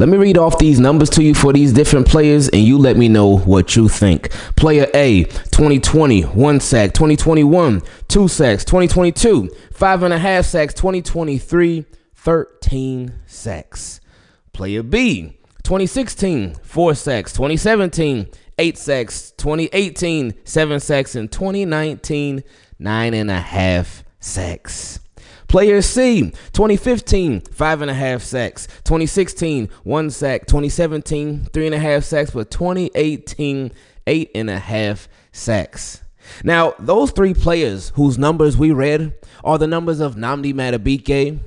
Let me read off these numbers to you for these different players, and you let me know what you think. Player A, 2020, 1 sack. 2021, 2 sacks. 2022, 5.5 sacks. 2023, 13 sacks. Player B, 2016, 4 sacks. 2017, 8 sacks. 2018, 7 sacks. And 2019, 9.5 sacks. Player C, 2015, 5.5 sacks. 2016, 1 sack. 2017, 3.5 sacks. But 2018, 8.5 sacks. Now, those three players whose numbers we read are the numbers of Nnamdi Madubuike,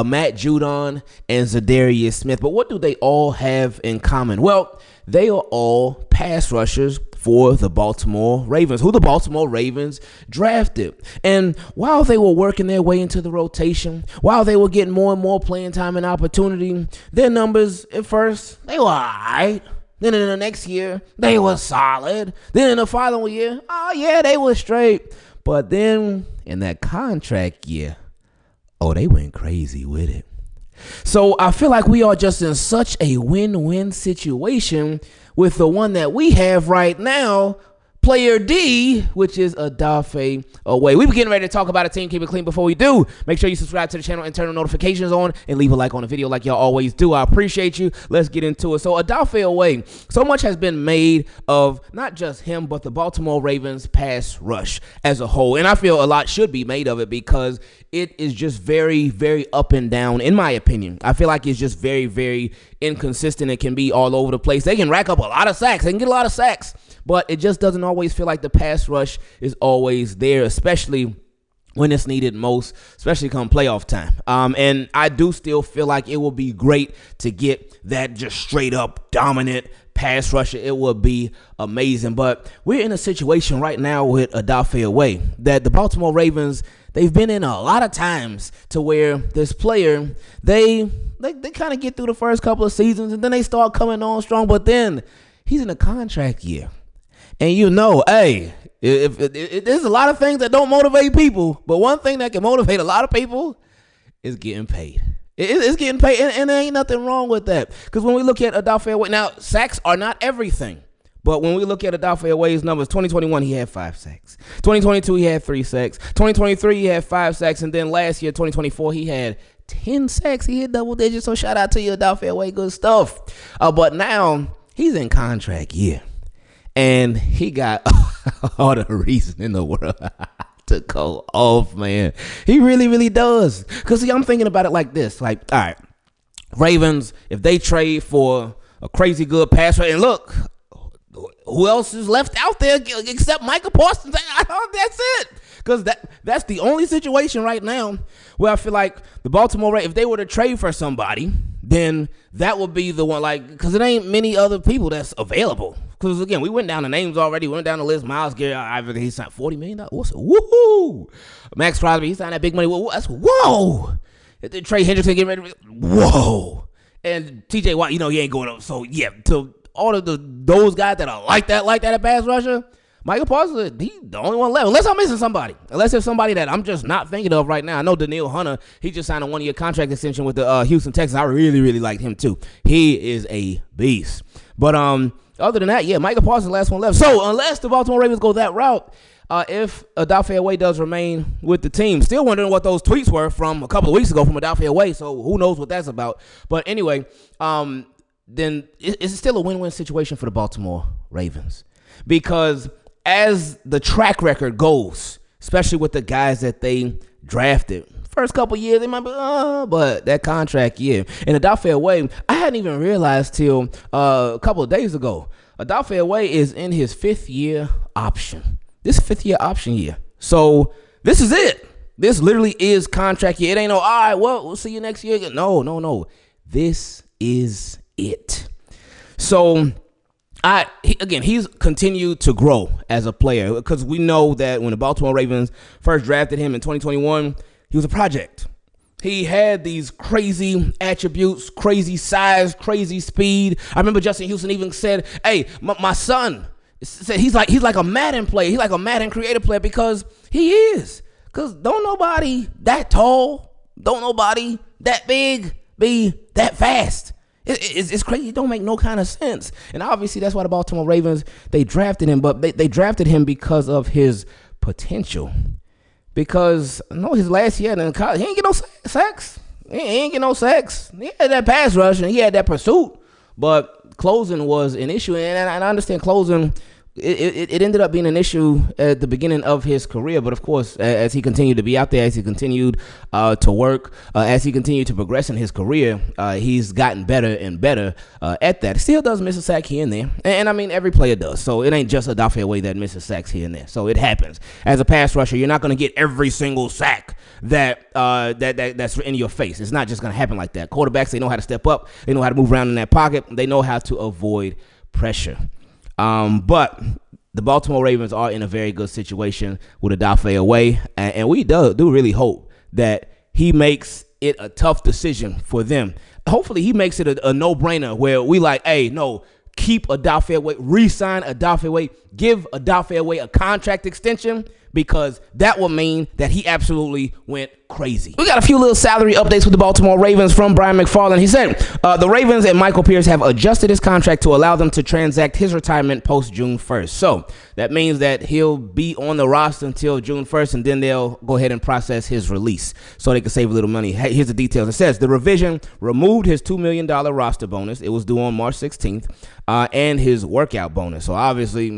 Matt Judon, and Za'Darius Smith. But what do they all have in common? Well, they are all pass rushers for the Baltimore Ravens, who the Baltimore Ravens drafted. And while they were working their way into the rotation, while they were getting more and more playing time and opportunity, their numbers at first, they were all right. Then in the next year, they were solid. Then in the following year, oh yeah, they were straight. But then in that contract year, oh, they went crazy with it. So I feel like we are just in such a win-win situation with the one that we have right now, player D, which is Odafe Oweh. We were getting ready to talk about a team. Keep it clean. Before we do, make sure you subscribe to the channel and turn the notifications on and leave a like on the video like y'all always do. I appreciate you. Let's get into it. So Odafe Oweh, so much has been made of not just him, but the Baltimore Ravens pass rush as a whole. And I feel a lot should be made of it because it is just very, very up and down, in my opinion. I feel like it's just very, very inconsistent. It can be all over the place. They can rack up a lot of sacks. They can get a lot of sacks, but it just doesn't always feel like the pass rush is always there, especially when it's needed most, especially come playoff time. And I do still feel like it will be great to get that just straight up dominant pass rusher. It would be amazing. But we're in a situation right now with Odafe Oweh that the Baltimore Ravens, they've been in a lot of times to where this player, they kind of get through the first couple of seasons and then they start coming on strong. But then he's in a contract year. And you know, hey, if there's a lot of things that don't motivate people, but one thing that can motivate a lot of people is getting paid. It's getting paid, and there ain't nothing wrong with that. Because when we look at Odafe Oweh, now sacks are not everything, but when we look at Odafe Oweh's numbers, 2021 he had 5 sacks, 2022 he had 3 sacks, 2023 he had 5 sacks, and then last year 2024 he had 10 sacks. He hit double digits. So shout out to you, Odafe Oweh, good stuff. But now he's in contract year. And he got all the reason in the world to go off, man. He really, really does. Because, see, I'm thinking about it like this. Like, all right, Ravens, if they trade for a crazy good pass rusher, and look, who else is left out there except Micah Parsons? That's it. Because that's the only situation right now where I feel like the Baltimore Ravens, if they were to trade for somebody, then that would be the one, like, because it ain't many other people that's available. Because, again, we went down the names already. We went down the list. Myles Garrett, he signed $40 million. Woohoo! Max Crosby, he signed that big money. That's whoa! Trey Hendrickson getting ready. Whoa! And TJ Watt, you know, he ain't going up. So, yeah, to all of those guys that are like that at pass rusher, Michael Parsons, he's the only one left. Unless I'm missing somebody. Unless there's somebody that I'm just not thinking of right now. I know Danielle Hunter, he just signed a 1-year contract extension with the Houston Texans. I really, really like him, too. He is a beast. But, other than that, yeah, Micah Parsons, the last one left. So unless the Baltimore Ravens go that route, if Odafe Oweh does remain with the team, still wondering what those tweets were from a couple of weeks ago from Odafe Oweh, so who knows what that's about. But anyway, then it's still a win-win situation for the Baltimore Ravens. Because as the track record goes, especially with the guys that they drafted, first couple years, they might be, but that contract year. And Odafe Oweh, I hadn't even realized till a couple of days ago, Odafe Oweh is in his 5th year option. This 5th year option year. So this is it. This literally is contract year. It ain't no, all right, well, we'll see you next year. No. This is it. So he's continued to grow as a player because we know that when the Baltimore Ravens first drafted him in 2021, he was a project. He had these crazy attributes, crazy size, crazy speed. I remember Justin Houston even said, hey, my son said he's like a Madden player. He's like a Madden creative player because he is. Because don't nobody that tall, don't nobody that big be that fast. It's crazy. It don't make no kind of sense. And obviously that's why the Baltimore Ravens, they drafted him, but they drafted him because of his potential. Because his last year in college, he ain't get no sacks. He ain't get no sacks. He had that pass rush and he had that pursuit, but closing was an issue. And I understand closing. It ended up being an issue at the beginning of his career, but of course, as he continued to be out there, as he continued to work, as he continued to progress in his career, he's gotten better and better at that. Still does miss a sack here and there, and I mean every player does. So it ain't just Odafe Oweh that misses sacks here and there. So it happens. As a pass rusher, you're not going to get every single sack that's in your face. It's not just going to happen like that. Quarterbacks, they know how to step up. They know how to move around in that pocket. They know how to avoid pressure. But the Baltimore Ravens are in a very good situation with Odafe Oweh, and we do really hope that he makes it a tough decision for them. Hopefully he makes it a no-brainer where we like, hey, no, keep Odafe Oweh, re-sign Odafe Oweh, give Odafe Oweh a contract extension, because that will mean that he absolutely went crazy. We got a few little salary updates with the Baltimore Ravens from Brian McFarland. He said, the Ravens and Michael Pierce have adjusted his contract to allow them to transact his retirement post June 1st. So that means that he'll be on the roster until June 1st, and then they'll go ahead and process his release so they can save a little money. Hey, here's the details. It says the revision removed his $2 million roster bonus. It was due on March 16th, and his workout bonus. So obviously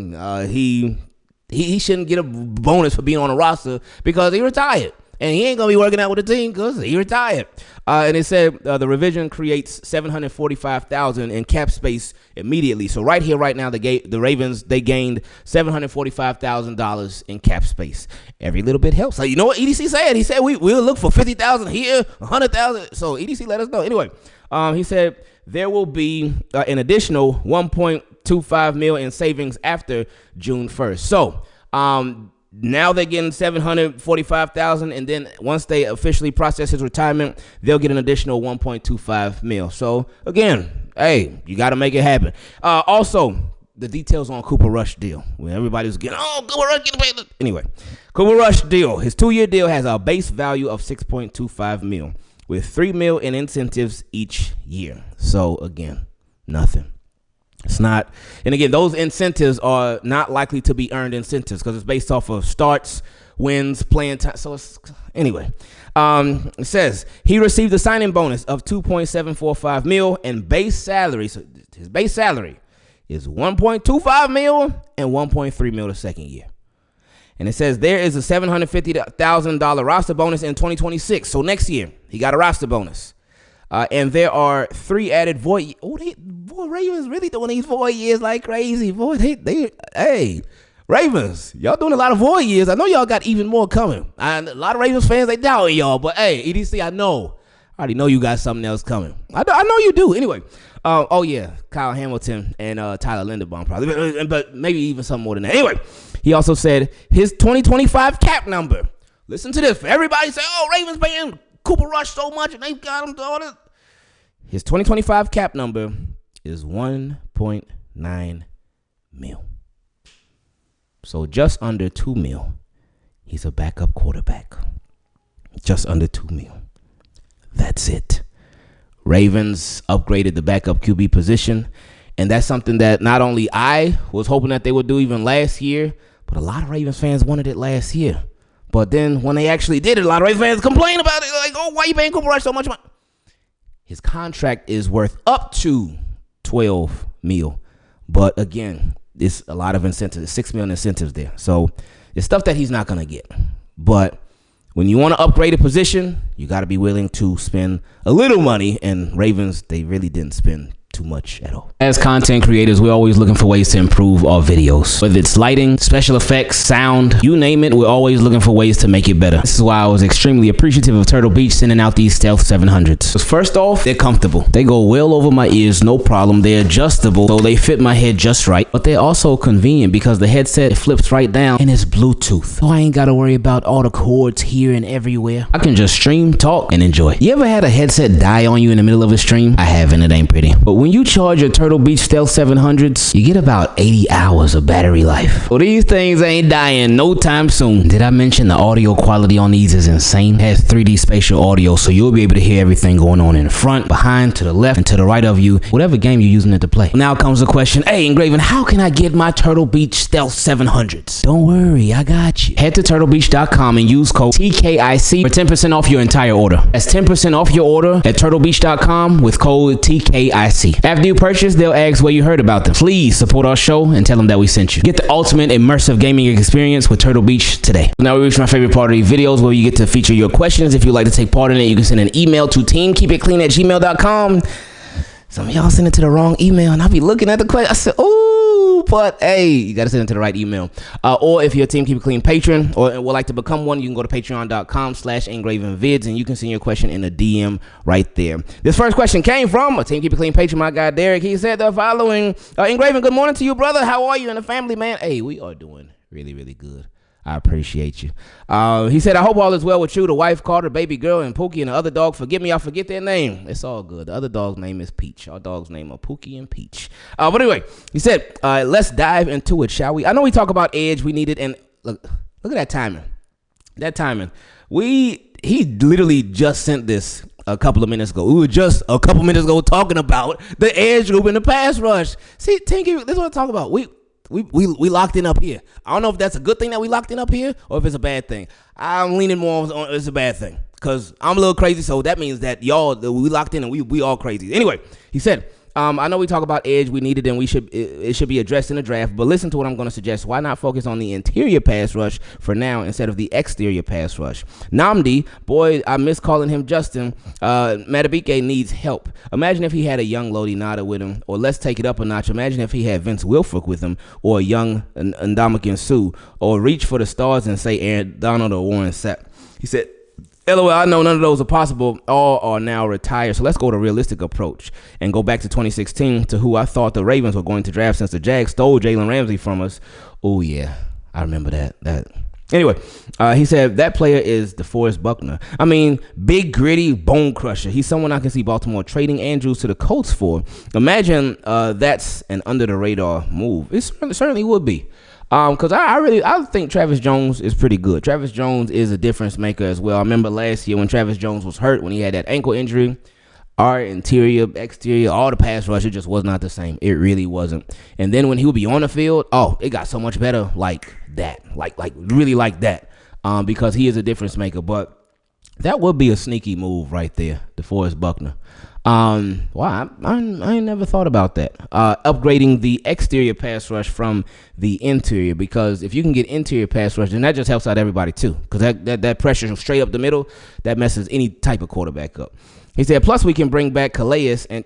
he shouldn't get a bonus for being on a roster because he retired. And he ain't going to be working out with the team because he retired. And it said the revision creates $745,000 in cap space immediately. So right here, right now, the Ravens, they gained $745,000 in cap space. Every little bit helps. So you know what EDC said? He said we'll look for $50,000 here, $100,000. So EDC let us know. Anyway, he said there will be an additional $1.25 million in savings after June 1st. So now they're getting $745,000, and then once they officially process his retirement, they'll get an additional $1.25 million. So again, hey, you got to make it happen. Also, the details on Cooper Rush deal, where everybody was getting, Cooper Rush getting paid. Anyway, Cooper Rush deal, his 2-year deal has a base value of $6.25 million with $3 million in incentives each year. So again, nothing. It's not, and again, those incentives are not likely to be earned incentives because it's based off of starts, wins, playing time. So anyway, it says he received a signing bonus of $2.745 million and base salary. So his base salary is $1.25 million and $1.3 million the second year. And it says there is a $750,000 roster bonus in 2026. So next year he got a roster bonus. And there are 3 added void. Ravens really doing these void years like crazy. Boy, hey, Ravens, y'all doing a lot of void years. I know y'all got even more coming. And a lot of Ravens fans, they doubting y'all. But hey, EDC, I already know you got something else coming. I know you do. Anyway, Kyle Hamilton and Tyler Linderbaum probably, but maybe even something more than that. Anyway, he also said his 2025 cap number. Listen to this. Everybody say, Ravens paying Cooper Rush so much and they got him to all this. His 2025 cap number is $1.9 million. So just under $2 million. He's a backup quarterback. Just under $2 million. That's it. Ravens upgraded the backup QB position, and that's something that not only I was hoping that they would do even last year, but a lot of Ravens fans wanted it last year. But then when they actually did it, a lot of Ravens fans complained about it. Like, why you paying Cooper Rush so much money? His contract is worth up to $12 million. But again, it's a lot of incentives. $6 million incentives there. So it's stuff that he's not going to get. But when you want to upgrade a position, you got to be willing to spend a little money. And Ravens, they really didn't spend too much at all. As content creators, we're always looking for ways to improve our videos. Whether it's lighting, special effects, sound, you name it, we're always looking for ways to make it better. This is why I was extremely appreciative of Turtle Beach sending out these Stealth 700s. First off, they're comfortable. They go well over my ears, no problem. They're adjustable, so they fit my head just right. But they're also convenient because the headset flips right down and it's Bluetooth. So I ain't got to worry about all the cords here and everywhere. I can just stream, talk, and enjoy. You ever had a headset die on you in the middle of a stream? I haven't, it ain't pretty. But when When you charge your Turtle Beach Stealth 700s, you get about 80 hours of battery life. Well, these things ain't dying no time soon. Did I mention the audio quality on these is insane? It has 3D spatial audio, so you'll be able to hear everything going on in front, behind, to the left, and to the right of you, whatever game you're using it to play. Now comes the question, hey, Ingraven, how can I get my Turtle Beach Stealth 700s? Don't worry, I got you. Head to turtlebeach.com and use code TKIC for 10% off your entire order. That's 10% off your order at turtlebeach.com with code TKIC. After you purchase, they'll ask where you heard about them. Please support our show and tell them that we sent you. Get the ultimate immersive gaming experience with Turtle Beach today. Now we reach my favorite part of these videos where you get to feature your questions. If you'd like to take part in it, you can send an email to teamkeepitclean@gmail.com. Some of y'all send it to the wrong email, and I'll be looking at the question. I said, ooh, but hey, you got to send it to the right email. Or if you're a Team Keep It Clean patron or would like to become one, you can go to patreon.com/Ingravenvids, and you can send your question in a DM right there. This first question came from a Team Keep It Clean patron, my guy Derrick. He said the following: Ingraven, good morning to you, brother. How are you and the family, man? Hey, we are doing really, really good. I appreciate you. He said, I hope all is well with you, the wife, Carter, baby girl, and Pookie, and the other dog. Forgive me, I forget their name. It's all good. The other dog's name is Peach. Our dog's name are Pookie and Peach. But anyway, he said, let's dive into it, shall we? I know we talk about edge. We need it. And look at that timing. That timing. He literally just sent this a couple of minutes ago. We were just a couple minutes ago talking about the edge group in the pass rush. See, Tinky, this is what I'm talking about. We locked in up here. I don't know if that's a good thing that we locked in up here or if it's a bad thing. I'm leaning more on it's a bad thing because I'm a little crazy, so that means that we locked in and we all crazy. Anyway, he said, I know we talk about edge, we need it, and it should be addressed in the draft, but listen to what I'm going to suggest. Why not focus on the interior pass rush for now instead of the exterior pass rush? Namdi, boy, I miss calling him Justin. Matabike needs help. Imagine if he had a young Lodi Nada with him, or let's take it up a notch. Imagine if he had Vince Wilfork with him, or a young Ndamukong Suh, or reach for the stars and say Aaron Donald or Warren Sapp. He said, LOL, I know none of those are possible. All are now retired. So let's go to a realistic approach and go back to 2016 to who I thought the Ravens were going to draft since the Jags stole Jalen Ramsey from us. Oh, yeah. I remember that. Anyway, he said that player is DeForest Buckner. I mean, big, gritty, bone crusher. He's someone I can see Baltimore trading Andrews to the Colts for. Imagine that's an under-the-radar move. It certainly would be. Because I think Travis Jones is pretty good. Travis Jones is a difference maker as well. I remember last year when Travis Jones was hurt, when he had that ankle injury, our interior, exterior, all the pass rush, it just was not the same. It really wasn't. And then when he would be on the field, it got so much better like that. Like really like that. Because he is a difference maker. But that would be a sneaky move right there, DeForest Buckner. Wow, I ain't never thought about that. Upgrading the exterior pass rush from the interior, because if you can get interior pass rush, then that just helps out everybody too. Because that pressure straight up the middle, that messes any type of quarterback up. He said, plus we can bring back Calais and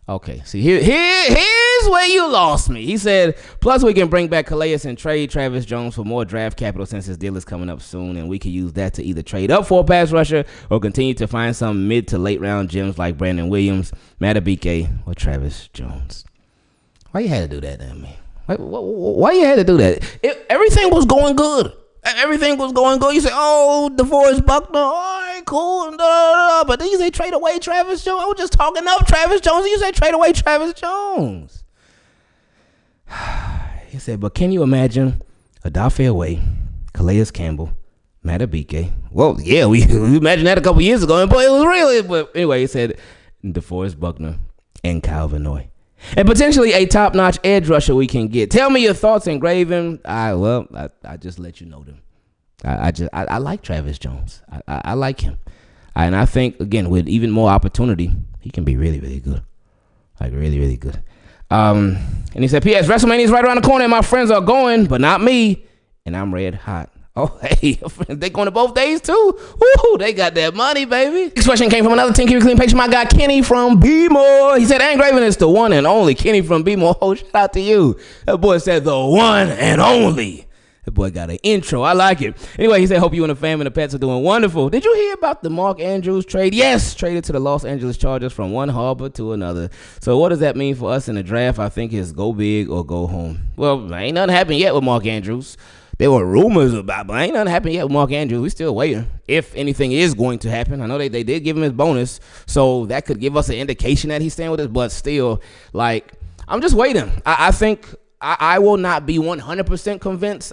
okay, see here's where you lost me. He said, plus we can bring back Calais and trade Travis Jones for more draft capital since his deal is coming up soon, and we can use that to either trade up for a pass rusher or continue to find some mid to late round gems like Brandon Williams, Matabike, or Travis Jones. Why you had to do that, man? Why you had to do that? Everything was going good. Everything was going good. You say, DeForest Buckner, all right, cool, but then you say trade away Travis Jones. I was just talking up Travis Jones, and you say trade away Travis Jones. He said, but can you imagine Odafe Oweh, Calais Campbell, Matabike? Well, yeah, we imagined that a couple years ago, but it was really. But anyway, he said DeForest Buckner and Kyle Van Noy. And potentially a top-notch edge rusher we can get. Tell me your thoughts, Ingraven. I just let you know them. I like Travis Jones. I like him. And I think, again, with even more opportunity, he can be really, really good. Like, really, really good. And he said, P.S. WrestleMania is right around the corner, and my friends are going, but not me. And I'm red hot. Oh, hey, they going to both days, too? Woo, they got that money, baby. Next question came from another Team Keep It Clean page. My guy, Kenny from Bmore. He said, Ingraven is the one and only Kenny from Bmore. Oh, shout out to you. That boy said the one and only. That boy got an intro. I like it. Anyway, he said, hope you and the fam and the pets are doing wonderful. Did you hear about the Mark Andrews trade? Yes, traded to the Los Angeles Chargers from one harbor to another. So what does that mean for us in the draft? I think it's go big or go home. Well, ain't nothing happened yet with Mark Andrews. there were rumors about, but ain't nothing happened yet with Mark Andrews. We still waiting. If anything is going to happen, I know they did give him his bonus, so that could give us an indication that he's staying with us. But still, like, I'm just waiting. I think I will not be 100% convinced.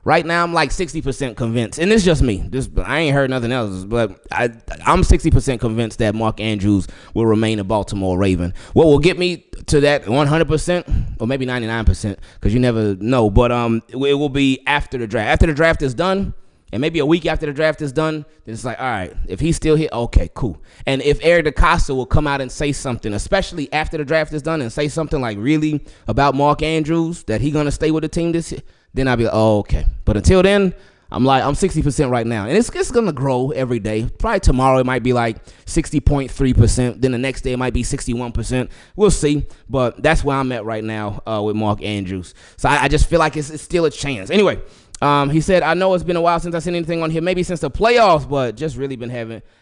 Right now, I'm like 60% convinced, and it's just me. I ain't heard nothing else, but I'm 60% convinced that Mark Andrews will remain a Baltimore Raven. What will get me to that 100%, or maybe 99%, because you never know, but it will be after the draft. After the draft is done, and maybe a week after the draft is done, then it's like, all right, if he's still here, okay, cool. And if Eric DeCosta will come out and say something, especially after the draft is done, and say something like really about Mark Andrews, that he's going to stay with the team this year, then I'll be like, oh, okay. But until then, I'm 60% right now. And it's going to grow every day. Probably tomorrow it might be like 60.3%. Then the next day it might be 61%. We'll see. But that's where I'm at right now with Mark Andrews. So I just feel like it's still a chance. Anyway, he said, I know it's been a while since I seen anything on here. Maybe since the playoffs, but just really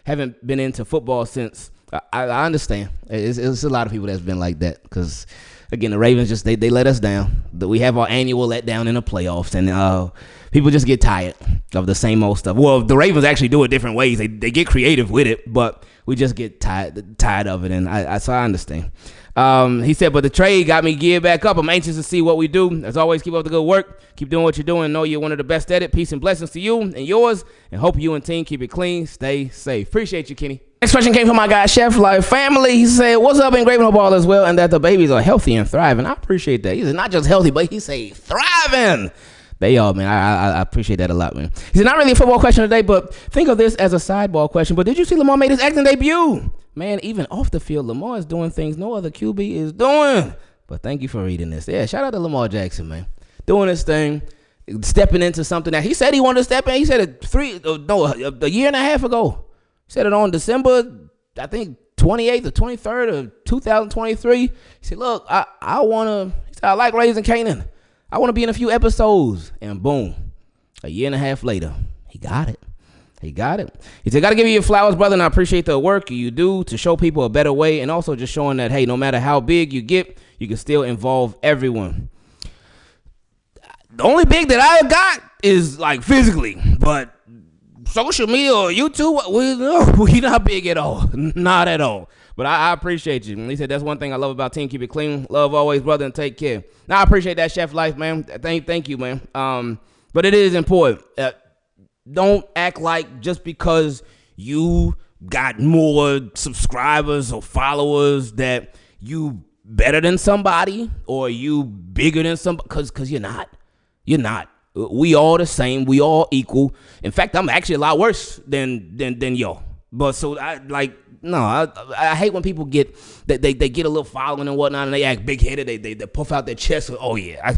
haven't been into football since. I understand. It's a lot of people that's been like that because – again, the Ravens just they let us down. We have our annual letdown in the playoffs, and people just get tired of the same old stuff. Well, the Ravens actually do it different ways. They get creative with it, but we just get tired of it, and so I understand. He said, but the trade got me geared back up. I'm anxious to see what we do. As always, keep up the good work. Keep doing what you're doing. Know you're one of the best at it. Peace and blessings to you and yours, and hope you and team keep it clean. Stay safe. Appreciate you, Kenny. Next question came from my guy, ChefLyfe family. He said, what's up, Ingravenvids as well, and that the babies are healthy and thriving. I appreciate that. He said, not just healthy, but he said thriving. They are, man. I appreciate that a lot, man. He said, not really a football question today, but think of this as a sideball question. But did you see Lamar made his acting debut? Man, even off the field, Lamar is doing things no other QB is doing. But thank you for reading this. Yeah, shout out to Lamar Jackson, man. Doing his thing, stepping into something that he said he wanted to step in. He said it a year and a half ago. He said it on December, I think, 28th or 23rd of 2023. He said, look, I like Raising Canaan. I want to be in a few episodes. And boom, a year and a half later, he got it. He said, got to give you your flowers, brother, and I appreciate the work you do to show people a better way, and also just showing that, hey, no matter how big you get, you can still involve everyone. The only big that I got is, like, physically, but social media or YouTube, we not big at all. Not at all. But I appreciate you. And he said, that's one thing I love about Team Keep It Clean. Love always, brother, and take care. Now, I appreciate that, ChefLyfe, man. Thank you, man. But it is important. Don't act like just because you got more subscribers or followers that you better than somebody or you bigger than somebody, because you're not. You're not. We all the same. We all equal. In fact, I'm actually a lot worse than y'all. But so I hate when people get they get a little following and whatnot, and they act big headed. They puff out their chest. Oh yeah,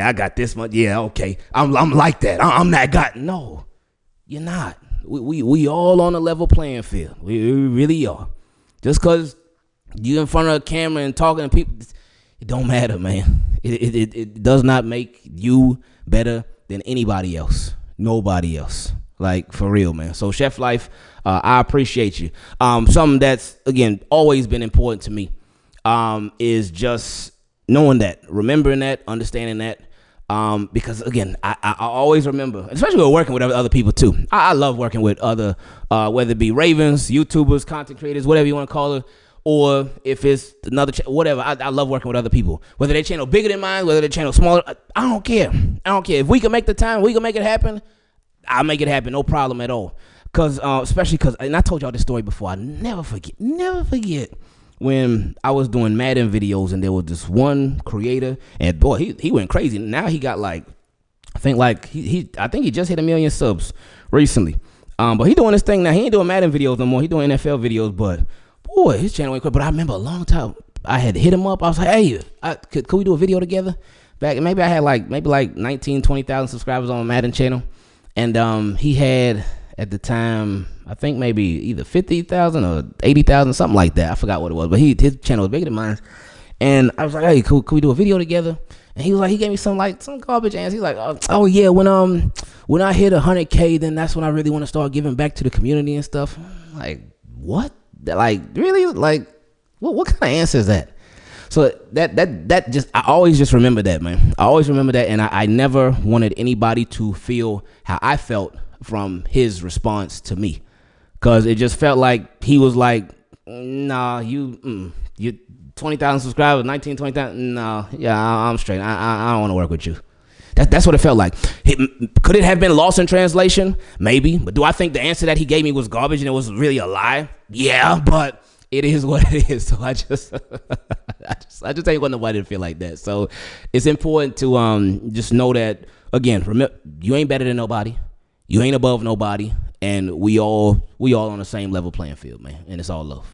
I got this much. Yeah, okay. I'm like that. I'm that guy. No, you're not. We all on a level playing field. We really are. Just because you in front of a camera and talking to people, it don't matter, man. It does not make you better than anybody else. Nobody else. Like, for real, man. So, ChefLyfe, I appreciate you. Something that's, again, always been important to me is just knowing that, remembering that, understanding that. Because, again, I always remember, especially with working with other people, too. I love working with other, whether it be Ravens, YouTubers, content creators, whatever you want to call it. Or if it's another whatever, I love working with other people. Whether their channel bigger than mine, whether their channel smaller, I don't care. If we can make the time, we can make it happen, I'll make it happen, no problem at all. Because, especially because, and I told y'all this story before, I never forget when I was doing Madden videos and there was this one creator, and boy, he went crazy. Now he got I think he just hit 1 million subs recently. But he doing this thing now. He ain't doing Madden videos no more. He doing NFL videos, but boy, his channel went quick. But I remember a long time I had hit him up. I was like, hey, could we do a video together? Back maybe I had like 19, 20,000 subscribers on my Madden channel. And he had at the time, I think maybe either 50,000 or 80,000, something like that. I forgot what it was, but his channel was bigger than mine. And I was like, hey, could we do a video together? And he was like, he gave me some garbage answer. He's like, oh yeah, when I hit 100K, then that's when I really want to start giving back to the community and stuff. I'm like, what? Like, really? Like, what kind of answer is that? So that just, I always just remember that, man. I always remember that, and I never wanted anybody to feel how I felt from his response to me, because it just felt like he was like, nah, you 20,000 subscribers, 20,000, no, yeah, I'm straight. I don't want to work with you. That's what it felt like. Could it have been lost in translation? Maybe. But do I think the answer that he gave me was garbage and it was really a lie? Yeah, but it is what it is. So I just ain't want nobody to feel like that. So it's important to just know that, again, remember, you ain't better than nobody. You ain't above nobody. And we all on the same level playing field, man. And it's all love.